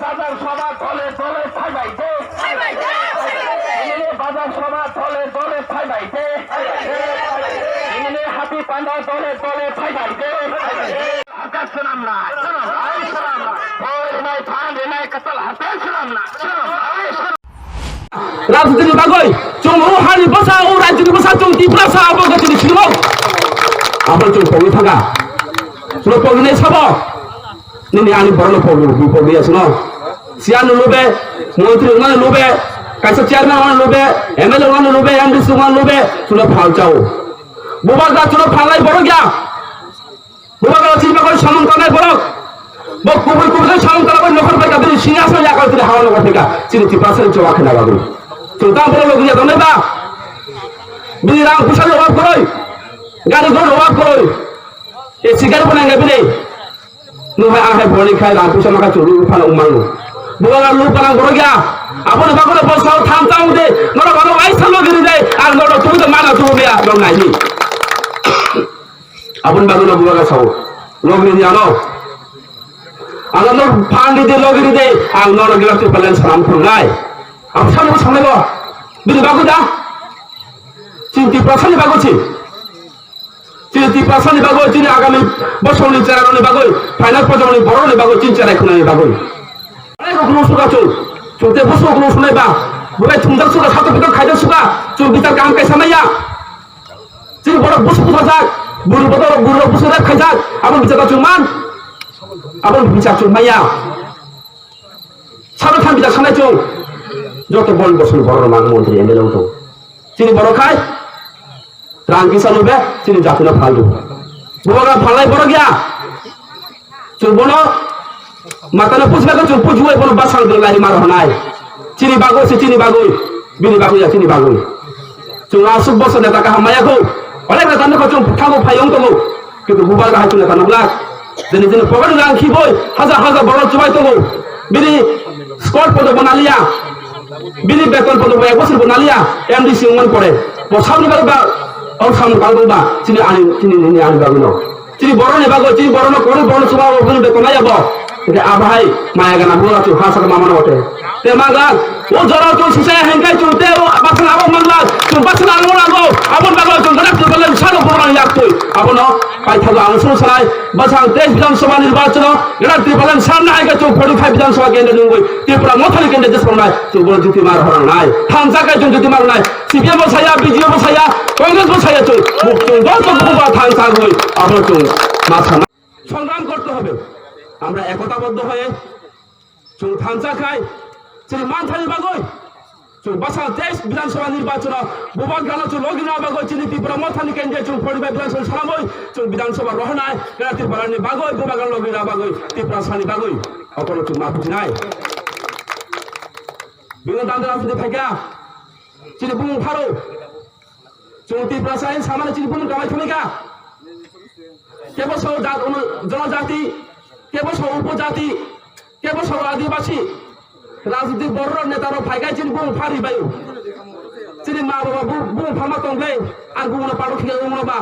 বাজার সভা দলে দলে ফাইবাইতে বাজার সভা দলে দলে ফাইবাইতে হাতি পান্ডা দলে দলে ফাইবাইতে আকাশ শোনাম না রাজনীতি বাগৈ जों हारि बसा ও রাজনীতি বসা जों दिप्रासा बगतिनि सिङाव आबो जों पगि थाङा जों पगिने साब नोंनि आंनि बरनो पगि आसो न सियान लुबे मन्त्रि उनान लुबे कायसा चेयारमैन उनान लुबे एमएलए उनान लुबे एमडीसी उनान लुबे जों फाल जाओ बुबा गा जों फालाय बरो गया बुबा गा चिन बागै सामन करनाय बरो बो कुबै कुबै सामन करनाय नखर बायगा बिनि सिंहासन याकर बिनि हावा नखर बायगा चिनि दिप्रासा जों आखिना बागै जों दा बरो लगिया दनेबा बिनि रां फैसा अभाब करय गारि घर अभाब करय ए सिगार बनांगे बिनि नुहाय आहाय बनि खाय रां फैसा माखा चुरु फाना उमांगु बुगा लु पाना बरो गया आपन बागले बसाव थाम थाम दे नरो बानो आइ सालो गिरि दे आर नरो तुबु दे माना तुबु बिया नं नायनि आपन बागले बुगा साव लगिरि जानो आंनो न फांदि दे लगिरि दे आं नरो गिलाति पलेन साम खुरनाय आप सानो सामलायबो बिनि बागु दा चिन्ति प्रसानि बागुछि चिन्ति प्रसानि बागु चिनि आगामी बसौनि चेरानि बागु फाइनाल पजौनि बरनि बागु चिन चेराय खुनानि बागु अनेक रोखोम सुगाचु चुते बसौखौ सुनायबा बुबाय थुंदार सुगा सातो बिदर खायदो सुगा चु बितार काम कायसामाया चिनि बर बसु बुथाजाक बुरु बदर बुरु बुसुरा खायजाक आबो बिचार चुमान आबो बिचार चुमाया सानो थाम बिचार सानाय चु যত বল বসুন বড় মান মন্ত্রী এমএলএ তো চিনি বড় খায় রাঙ্গি চালুবে চিনি জাতুনা ফালদু বুবাগা ফালাই বড় গিয়া চুর বনো মাতানা পুছবে চুর পুজুই বনো বাসাল দে লারি মার হনাই চিনি বাগৈ সে চিনি বাগৈ বিনি বাগৈ চিনি বাগৈ চুর আসুক বস নেতা কা হামায়াখौ অনেক নেতা নখौ চুর ফুটাগौ ফায়ং দগौ কিন্তু বুবাগা হাইচু নেতা নবলা দিনে দিনে পগড় রাঙ্গি বই হাজার হাজার বড় চুবাই দগौ বিনি স্কট পদ বনালিয়া बिनि बेतन पद एक बोसोर बनालिया एमडीसी उमन पड़े बसावनि बागबा और सामन बागबा चिनि आनि बागनो चिनि बरने बागो चिनि बरनो कोरि बरनो सुबा बरनो बेतन आयाबो ते आबाहाय माया गाना बुरा चु हासक मामन होते ते मागा ओ जरा चु सिसे हेंगाय चु ते ओ बासन आबो मंगला चु बासन आनो नागो आबन बागो चु गना बले सानो बरन याक्तै आबनो पाइथागो आंसु सानाय बसां 23 विधानसभा निर्वाचन गना त्रिपलन सामना आइगा चु 45 विधानसभा केन्द्र नुगै त्रिपुरा मथानि केन्द्र देशनाय चु बर जुति मार हरनाय थांजागाय चु जुति मारनाय सीपीएम बसाया बीजेपी बसाया कांग्रेस बसाया चु मुक्ति दल तो बुबा थांजागै आबनो चु माथा সংগ্রাম করতে হবে আমরা একতাবদ্ধ হয়ে চু থানচাখাই চিনি মানথানি বাগৈ চু বাসা 23 বিধানসভা নির্বাচন বুবাক গালো চু লগিনা বাগৈ চিনি ত্রিপুরা মথানি কেন্দ্রে চু 45 বিধানসভা সালামই চু বিধানসভা রহনায় রাতি পারানি বাগৈ বুবাক গালো লগিনা বাগৈ ত্রিপুরা সানি বাগৈ অকল চু মাপুছি নাই বিগত দান্দা আপনি থাকা চিনি বুং ফারো চু ত্রিপুরা সানি সামানে চিনি বুং গাবাই থনিকা কেবসহ জনজাতি কেবসহ উপজাতি কেবসহ আদিবাসী রাজনীতির বড় নেতার ফাইগাই চিনি বুং ফারি বায়ু চিনি মা বাবা বুং ফামা তংলে আর বুং পাড়ো খেয়ে উমবা